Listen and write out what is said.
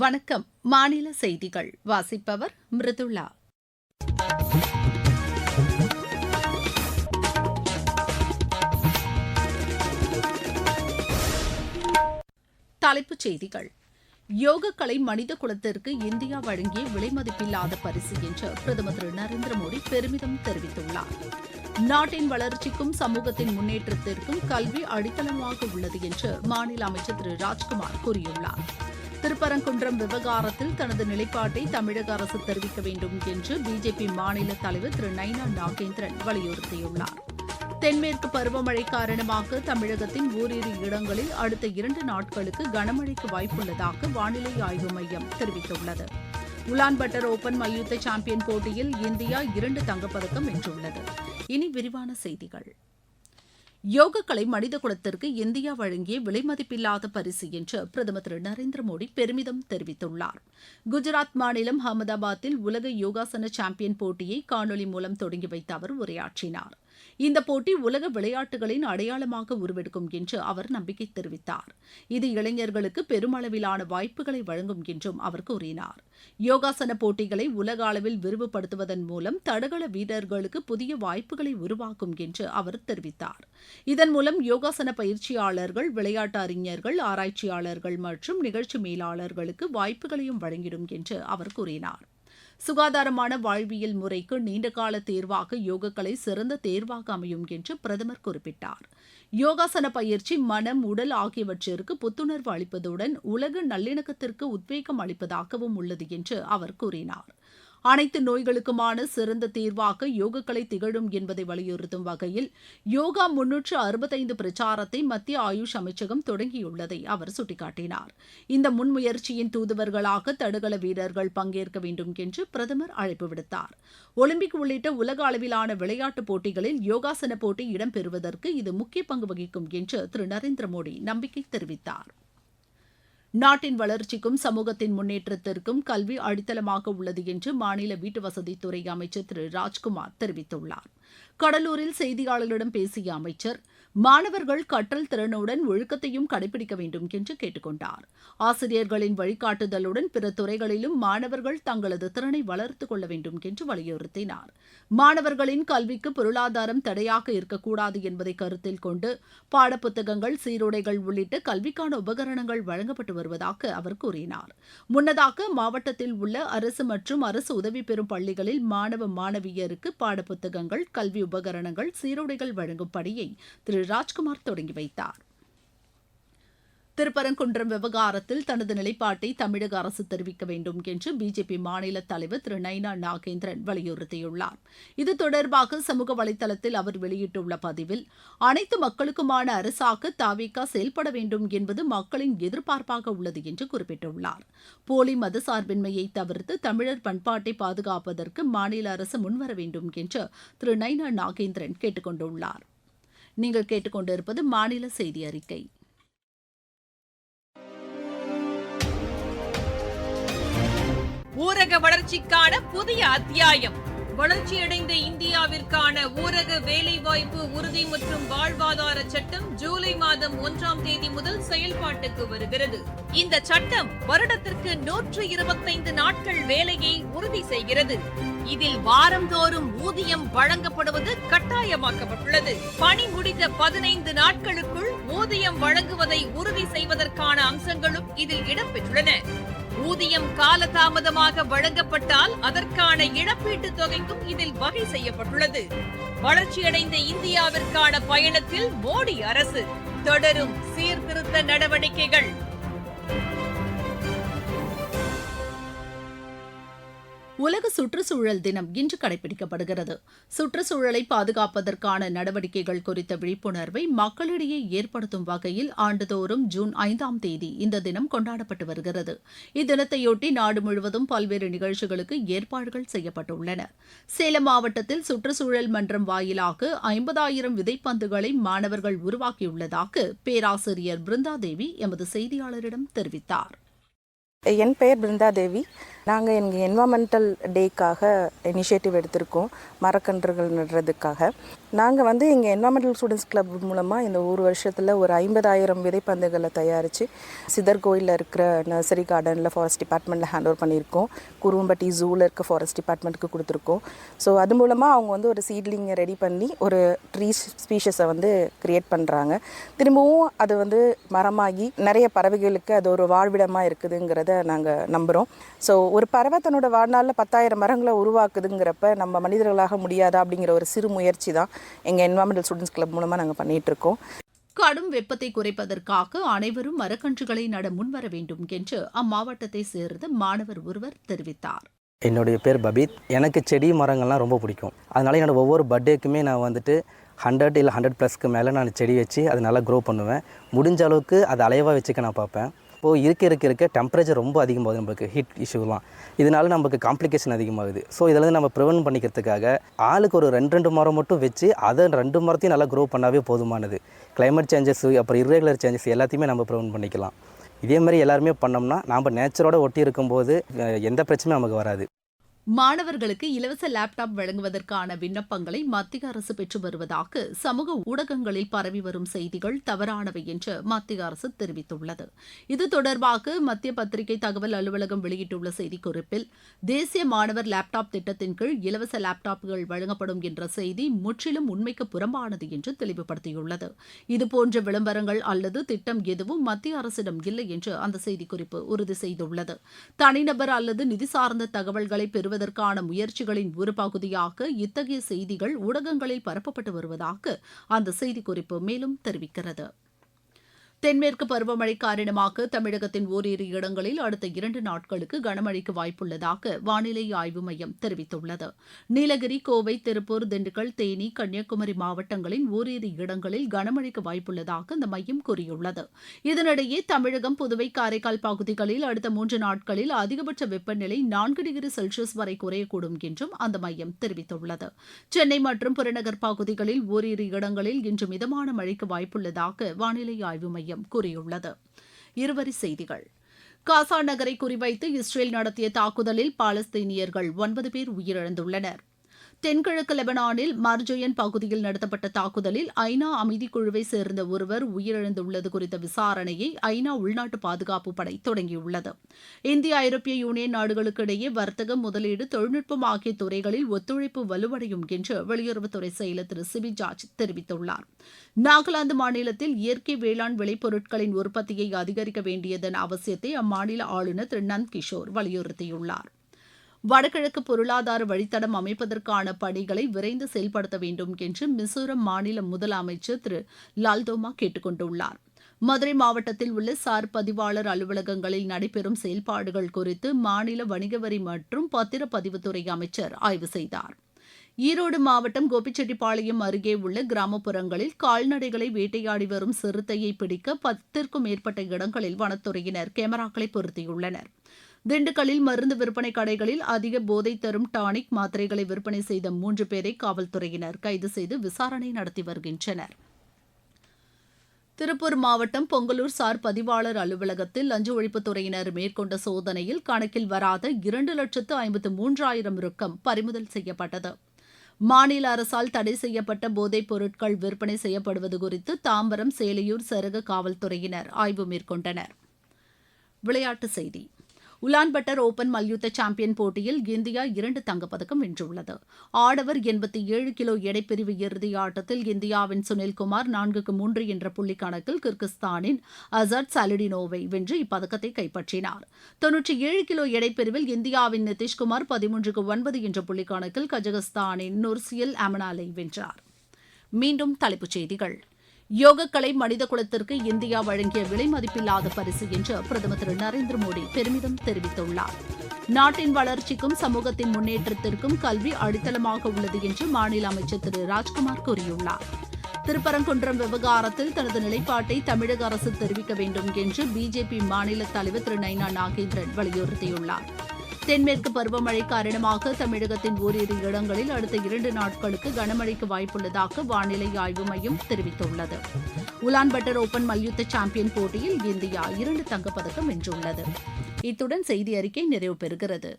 வணக்கம். மாநில செய்திகள் வாசிப்பவர் மிருதுளா. தலைப்புச் செய்திகள். யோகக்கலை மனித குலத்திற்கு இந்தியா வழங்கிய விலைமதிப்பில்லாத பரிசு என்று பிரதமர் திரு நரேந்திர மோடி பெருமிதம் தெரிவித்துள்ளார். நாட்டின் வளர்ச்சிக்கும் சமூகத்தின் முன்னேற்றத்திற்கும் கல்வி அடித்தளமாக உள்ளது என்று மாநில அமைச்சர் திரு ராஜ்குமார் கூறியுள்ளார். திருப்பரங்குன்றம் விவகாரத்தில் தனது நிலைப்பாட்டை தமிழக அரசு தெரிவிக்க வேண்டும் என்று பிஜேபி மாநில தலைவர் திரு நைனா நாகேந்திரன் வலியுறுத்தியுள்ளார். தென்மேற்கு பருவமழை காரணமாக தமிழகத்தின் ஓரிரு இடங்களில் அடுத்த 2 நாட்களுக்கு கனமழைக்கு வாய்ப்புள்ளதாக வானிலை ஆய்வு மையம் தெரிவித்துள்ளது. உலான்பட்டர் ஓபன் மல்யுத்த சாம்பியன் போட்டியில் இந்தியா 2 தங்கப்பதக்கம் வென்றுள்ளது. இனி விரிவான செய்திகள். யோகக்கலை மனித குலத்திற்கு இந்தியா வழங்கிய விலைமதிப்பில்லாத பரிசு என்று பிரதமர் திரு நரேந்திர மோடி பெருமிதம் தெரிவித்துள்ளார். குஜராத் மாநிலம் அகமதாபாத்தில் உலக யோகாசன சாம்பியன் போட்டியை காணொலி மூலம் தொடங்கி வைத்த அவர் உரையாற்றினார். இந்த போட்டி உலக விளையாட்டுகளின் அடையாளமாக உருவெடுக்கும் என்று அவர் நம்பிக்கை தெரிவித்தார். இது இளைஞர்களுக்கு பெருமளவிலான வாய்ப்புகளை வழங்கும் என்றும் அவர் கூறினார். யோகாசன போட்டிகளை உலக அளவில் விரிவுபடுத்துவதன் மூலம் தடகள வீரர்களுக்கு புதிய வாய்ப்புகளை உருவாக்கும் என்று அவர் தெரிவித்தார். இதன் மூலம் யோகாசன பயிற்சியாளர்கள், விளையாட்டு அறிஞர்கள், ஆராய்ச்சியாளர்கள் மற்றும் நிகழ்ச்சி மேலாளர்களுக்கு வாய்ப்புகளையும் வழங்கிடும் என்று அவர் கூறினார். சுகாதாரமான வாழ்வியல் முறைக்கு நீண்டகால தேர்வாக யோகக்கலை சிறந்த தேர்வாக அமையும் என்று பிரதமர் குறிப்பிட்டார். யோகாசன பயிற்சி மனம், உடல் ஆகியவற்றிற்கு புத்துணர்வு அளிப்பதுடன் உலக நல்லிணக்கத்திற்கு உத்வேகம் அளிப்பதாகவும் உள்ளது என்று அவர் கூறினார். அனைத்து நோய்களுக்குமான சிறந்த தீர்வாக யோகக்கலை திகழும் என்பதை வலியுறுத்தும் வகையில் யோகா 365 பிரச்சாரத்தை மத்திய ஆயுஷ் அமைச்சகம் தொடங்கியுள்ளதை அவர் சுட்டிக்காட்டினார். இந்த முன்முயற்சியின் தூதுவர்களாக தடகள வீரர்கள் பங்கேற்க வேண்டும் என்று பிரதமர் அழைப்பு விடுத்தார். ஒலிம்பிக் உள்ளிட்ட உலக அளவிலான விளையாட்டுப் போட்டிகளில் யோகாசன போட்டி இடம்பெறுவதற்கு இது முக்கிய பங்கு வகிக்கும் என்று திரு நரேந்திர மோடி நம்பிக்கை தெரிவித்தார். நாட்டின் வளர்ச்சிக்கும் சமூகத்தின் முன்னேற்றத்திற்கும் கல்வி அடித்தளமாக உள்ளது என்று மாநில வீட்டுவசதித்துறை அமைச்சர் திரு ராஜ்குமார் தெரிவித்துள்ளார். கடலூரில் செய்தியாளர்களிடம் பேசிய அமைச்சர், மாணவர்கள் கற்றல் திறனுடன் ஒழுக்கத்தையும் கடைபிடிக்க வேண்டும் என்று கேட்டுக் கொண்டார். ஆசிரியர்களின் வழிகாட்டுதலுடன் பிற துறைகளிலும் மாணவர்கள் தங்களது திறனை வளர்த்துக் கொள்ள வேண்டும் என்று வலியுறுத்தினார். மாணவர்களின் கல்விக்கு பொருளாதாரம் தடையாக இருக்கக்கூடாது என்பதை கருத்தில் கொண்டு பாடப்புத்தகங்கள், சீருடைகள் உள்ளிட்ட கல்விக்கான உபகரணங்கள் வழங்கப்பட்டு வருவதாக அவர் கூறினார். முன்னதாக மாவட்டத்தில் உள்ள அரசு மற்றும் அரசு உதவி பெறும் பள்ளிகளில் மாணவ மாணவியருக்கு பாடப்புத்தகங்கள், கல்வி உபகரணங்கள், சீருடைகள் வழங்கும் பணியை திரு ராஜ்குமார் தொடங்கி வைத்தார். திருப்பரங்குன்றம் விவகாரத்தில் தனது நிலைப்பாட்டை தமிழக அரசு தெரிவிக்க வேண்டும் என்று பிஜேபி மாநில தலைவர் திரு நைனா நாகேந்திரன் வலியுறுத்தியுள்ளார். இது தொடர்பாக சமூக வலைதளத்தில் அவர் வெளியிட்டுள்ள பதிவில், அனைத்து மக்களுக்குமான அரசாக தவிக செயல்பட வேண்டும் என்பது மக்களின் எதிர்பார்ப்பாக உள்ளது என்று குறிப்பிட்டுள்ளார். போலி மதசார்பின்மையை தவிர்த்து தமிழர் பண்பாட்டை பாதுகாப்பதற்கு மாநில அரசு முன்வர வேண்டும் என்று திரு நைனா நாகேந்திரன் கேட்டுக் கொண்டுள்ளார். நீங்கள் கேட்டுக்கொண்டிருப்பது மாநில செய்தி அறிக்கை. ஊரக வளர்ச்சிக்கான புதிய அத்தியாயம். வளர்ச்சியடைந்த இந்தியாவிற்கான ஊரக வேலைவாய்ப்பு உறுதி மற்றும் வாழ்வாதார சட்டம் ஜூலை மாதம் 1ஆம் தேதி முதல் செயல்பாட்டுக்கு வருகிறது. இந்த சட்டம் வருடத்திற்கு 125 நாட்கள் வேலையை உறுதி செய்கிறது. இதில் வாரந்தோறும் ஊதியம் வழங்கப்படுவது கட்டாயமாக்கப்பட்டுள்ளது. பணி முடிந்த 15 நாட்களுக்குள் ஊதியம் வழங்குவதை உறுதி செய்வதற்கான அம்சங்களும் இதில் இடம்பெற்றுள்ளன. ஊதியம் காலதாமதமாக வழங்கப்பட்டால் அதற்கான இழப்பீட்டுத் தொகைக்கும் இதில் வகை செய்யப்பட்டுள்ளது. வளர்ச்சியடைந்த இந்தியாவிற்கான பயணத்தில் மோடி அரசு தொடரும் சீர்திருத்த நடவடிக்கைகள். உலக சுற்றுச்சூழல் தினம் இன்று கடைபிடிக்கப்படுகிறது. சுற்றுச்சூழலை பாதுகாப்பதற்கான நடவடிக்கைகள் குறித்த விழிப்புணர்வை மக்களிடையே ஏற்படுத்தும் வகையில் ஆண்டுதோறும் ஜூன் 5ஆம் தேதி இந்த தினம் கொண்டாடப்பட்டு வருகிறது. இத்தினத்தையொட்டி நாடு முழுவதும் பல்வேறு நிகழ்ச்சிகளுக்கு ஏற்பாடுகள் செய்யப்பட்டுள்ளன. சேலம் மாவட்டத்தில் சுற்றுச்சூழல் மன்றம் வாயிலாக 50,000 விதைப்பந்துகளை மாணவர்கள் உருவாக்கியுள்ளதாக பேராசிரியர் பிருந்தாதேவி எமது செய்தியாளரிடம் தெரிவித்தார். என் பெயர் பிருந்தாதேவி. நாங்கள் எங்கள் என்வாமெண்டல் டேக்காக இனிஷியேட்டிவ் எடுத்திருக்கோம், மரக்கன்றுகள் நடுறதுக்காக. நாங்கள் எங்கள் என்வாமெண்டல் ஸ்டூடெண்ட்ஸ் கிளப் மூலமாக இந்த ஒரு வருஷத்தில் ஒரு 50,000 விதைப்பந்துகளை தயாரித்து சிதர்கோயிலில் இருக்கிற நர்சரி கார்டனில் ஃபாரஸ்ட் டிபார்ட்மெண்ட்டில் ஹேண்ட் ஓவர் பண்ணியிருக்கோம். குருவம்பட்டி ஜூவில் இருக்க ஃபாரஸ்ட் டிபார்ட்மெண்ட்டுக்கு கொடுத்துருக்கோம். ஸோ அது மூலமாக அவங்க ஒரு சீட்லிங்கை ரெடி பண்ணி ஒரு ட்ரீ ஸ்பீஷஸை க்ரியேட் பண்ணுறாங்க. திரும்பவும் அது மரமாகி நிறைய பறவைகளுக்கு அது ஒரு வாழ்விடமாக இருக்குதுங்கிறத நாங்கள் நம்புகிறோம். ஸோ ஒரு பறவை தன்னோட வாழ்நாளில் 10,000 மரங்களை உருவாக்குதுங்கிறப்ப நம்ம மனிதர்களாக முடியாதா அப்படிங்கிற ஒரு சிறு முயற்சி தான் எங்கள் என்வாமெண்டல் ஸ்டூடெண்ட்ஸ் கிளப் மூலமாக நாங்கள் பண்ணிகிட்ருக்கோம். கடும் வெப்பத்தை குறைப்பதற்காக அனைவரும் மரக்கன்றுகளை நட முன்வர வேண்டும் என்று அம்மாவட்டத்தை சேர்ந்த மாணவர் ஒருவர் தெரிவித்தார். என்னுடைய பேர் பபீத். எனக்கு செடி மரங்கள்லாம் ரொம்ப பிடிக்கும். அதனால என்னோடய ஒவ்வொரு பர்த்டேக்குமே நான் 100 இல்லை 100+ மேலே நான் செடி வச்சு அதை நல்லா க்ரோ பண்ணுவேன். முடிஞ்ச அளவுக்கு அதை அலைவாக வச்சுக்க நான் பார்ப்பேன். இப்போது இருக்க டெம்பரேச்சர் ரொம்ப அதிகமாகுது, நமக்கு ஹீட் இஷ்யூலாம். இதனால நமக்கு காம்ப்ளிகேஷன் அதிகமாகுது. ஸோ இதில் நம்ம ப்ரிவென்ட் பண்ணிக்கிறதுக்காக ஆளுக்கு ஒரு 2 மரம் மட்டும் வச்சு அதை 2 மரத்தையும் நல்லா க்ரோ பண்ணாவே போதுமானது. கிளைமேட் சேஞ்சஸ் அப்புறம் இர்ரெகுலர் சேஞ்சஸ் எல்லாத்தையுமே நம்ம ப்ரிவென்ட் பண்ணிக்கலாம். இதே மாதிரி எல்லாருமே பண்ணோம்னா நாம் நேச்சரோட ஒட்டி இருக்கும்போது எந்த பிரச்சனையும் நமக்கு வராது. மாணவர்களுக்கு இலவச லேப்டாப் வழங்குவதற்கான விண்ணப்பங்களை மத்திய அரசு பெற்று வருவதாக சமூக ஊடகங்களில் பரவி வரும் செய்திகள் தவறானவை என்று மத்திய அரசு தெரிவித்துள்ளது. இது தொடர்பாக மத்திய பத்திரிகை தகவல் அலுவலகம் வெளியிட்டுள்ள செய்திக்குறிப்பில், தேசிய மாணவர் லேப்டாப் திட்டத்தின் கீழ் இலவச லேப்டாப்புகள் வழங்கப்படும் என்ற செய்தி முற்றிலும் உண்மைக்கு புறம்பானது என்று தெளிவுபடுத்தியுள்ளது. இதுபோன்ற விளம்பரங்கள் அல்லது திட்டம் எதுவும் மத்திய அரசிடம் இல்லை என்று அந்த செய்திக்குறிப்பு உறுதி செய்துள்ளது. தனிநபர் அல்லது நிதி சார்ந்த தகவல்களை பெறுவதற்கான முயற்சிகளின் ஒரு பகுதியாக இத்தகைய செய்திகள் ஊடகங்களில் பரப்பப்பட்டு வருவதாக அந்த செய்திக்குறிப்பு மேலும் தெரிவிக்கிறது. தென்மேற்கு பருவமழை காரணமாக தமிழகத்தின் ஓரிரு இடங்களில் அடுத்த 2 நாட்களுக்கு கனமழைக்கு வாய்ப்புள்ளதாக வானிலை ஆய்வு மையம் தெரிவித்துள்ளது. நீலகிரி, கோவை, திருப்பூர், திண்டுக்கல், தேனி, கன்னியாகுமரி மாவட்டங்களின் ஓரிரு இடங்களில் கனமழைக்கு வாய்ப்புள்ளதாக அந்த மையம் கூறியுள்ளது. இதனிடையே தமிழகம், புதுவை, காரைக்கால் பகுதிகளில் அடுத்த 3 நாட்களில் அதிகபட்ச வெப்பநிலை 4 டிகிரி செல்சியஸ் வரை குறையக்கூடும் என்றும் அந்த மையம் தெரிவித்துள்ளது. சென்னை மற்றும் புறநகர் பகுதிகளில் ஓரிரு இடங்களில் இன்று மிதமான மழைக்கு வாய்ப்புள்ளதாக வானிலை ஆய்வு மையம் கூறியுள்ளது. இருவரி செய்திகள். காசா நகரை குறிவைத்து இஸ்ரேல் நடத்திய தாக்குதலில் பாலஸ்தீனியர்கள் 9 பேர் உயிரிழந்துள்ளனர். தென்கிழக்கு லெபனானில் மர்ஜோயன் பகுதியில் நடத்தப்பட்ட தாக்குதலில் ஐநா அமைதிக்குழுவை சேர்ந்த ஒருவர் உயிரிழந்துள்ளது குறித்த விசாரணையை ஐநா உள்நாட்டு பாதுகாப்பு படை தொடங்கியுள்ளது. இந்திய ஐரோப்பிய யூனியன் நாடுகளுக்கு இடையே வர்த்தகம், முதலீடு, தொழில்நுட்பம் ஆகிய துறைகளில் ஒத்துழைப்பு வலுவடையும் என்று வெளியுறவுத்துறை செயலர் திரு சிபி ஜார்ஜ் தெரிவித்துள்ளார். நாகாலாந்து மாநிலத்தில் இயற்கை வேளாண் விளைபொருட்களின் உற்பத்தியை அதிகரிக்க வேண்டியதன் அவசியத்தை அம்மாநில ஆளுநர் திரு நந்த் கிஷோர் வலியுறுத்தியுள்ளார். வடகிழக்கு பொருளாதார வழித்தடம் அமைப்பதற்கான பணிகளை விரைந்து செயல்படுத்த வேண்டும் என்று மிசோரம் மாநில முதலமைச்சர் திரு லால்தோமா கேட்டுக் கொண்டுள்ளார். மதுரை மாவட்டத்தில் உள்ள சார் பதிவாளர் அலுவலகங்களில் நடைபெறும் செயல்பாடுகள் குறித்து மாநில வணிக வரி மற்றும் பத்திரப்பதிவுத்துறை அமைச்சர் ஆய்வு செய்தார். ஈரோடு மாவட்டம் கோபிச்செட்டிப்பாளையம் அருகே உள்ள கிராமப்புறங்களில் கால்நடைகளை வேட்டையாடி வரும் சிறுத்தையை பிடிக்க 10க்கும் மேற்பட்ட இடங்களில் வனத்துறையினர் கேமராக்களை பொருத்தியுள்ளனர். திண்டுக்கல்லில் மருந்து விற்பனை கடைகளில் அதிக போதை தரும் டானிக் மாத்திரைகளை விற்பனை செய்த 3 பேரை காவல்துறையினர் கைது செய்து விசாரணை நடத்தி வருகின்றனர். திருப்பூர் மாவட்டம் பொங்கலூர் சார் பதிவாளர் அலுவலகத்தில் லஞ்ச ஒழிப்புத்துறையினர் மேற்கொண்ட சோதனையில் கணக்கில் வராத 2,53,000 ரொக்கம் பறிமுதல் செய்யப்பட்டது. மாநில அரசால் தடை செய்யப்பட்ட போதைப் பொருட்கள் விற்பனை செய்யப்படுவது குறித்து தாம்பரம், சேலையூர் சரக காவல்துறையினர் ஆய்வு மேற்கொண்டனர். விளையாட்டுச் செய்தி. உலான்பட்டர் ஓபன் மல்யுத்த சாம்பியன் போட்டியில் இந்தியா 2 தங்கப்பதக்கம் வென்றுள்ளது. ஆடவர் 87 கிலோ எடைப்பிரிவு இறுதி ஆட்டத்தில் இந்தியாவின் சுனில்குமார் 4-3 என்ற புள்ளி கணக்கில் கிர்கிஸ்தானின் அசாட் சாலிடினோவை வென்று இப்பதக்கத்தை கைப்பற்றினார். 97 கிலோ எடைப்பிரிவில் இந்தியாவின் நிதிஷ்குமார் 13-9 என்ற புள்ளி கணக்கில் கஜகஸ்தானின் நுர்சியல் அமனாலை வென்றார். மீண்டும் தலைப்புச் செய்திகள். யோகக்கலை மனித குலத்திற்கு இந்தியா வழங்கிய விலை மதிப்பில்லாத பரிசு என்று பிரதமர் திரு நரேந்திர மோடி பெருமிதம் தெரிவித்துள்ளார். நாட்டின் வளர்ச்சிக்கும் சமூகத்தின் முன்னேற்றத்திற்கும் கல்வி அடித்தளமாக உள்ளது என்று மாநில அமைச்சர் திரு ராஜ்குமார் கூறியுள்ளார். திருப்பரங்குன்றம் விவகாரத்தில் தனது நிலைப்பாட்டை தமிழக அரசு தெரிவிக்க வேண்டும் என்று பிஜேபி மாநில தலைவர் திரு நைனா நாகேந்திரன் வலியுறுத்தியுள்ளார். தென்மேற்கு பருவமழை காரணமாக தமிழகத்தின் ஓரிரு இடங்களில் அடுத்த 2 நாட்களுக்கு கனமழைக்கு வாய்ப்புள்ளதாக வானிலை ஆய்வு மையம் தெரிவித்துள்ளது. உலான்பட்டர் ஓபன் மல்யுத்த சாம்பியன் போட்டியில் இந்தியா 2 தங்கப்பதக்கம் வென்றுள்ளது. இத்துடன் செய்தி அறிக்கை நிறைவு பெறுகிறது.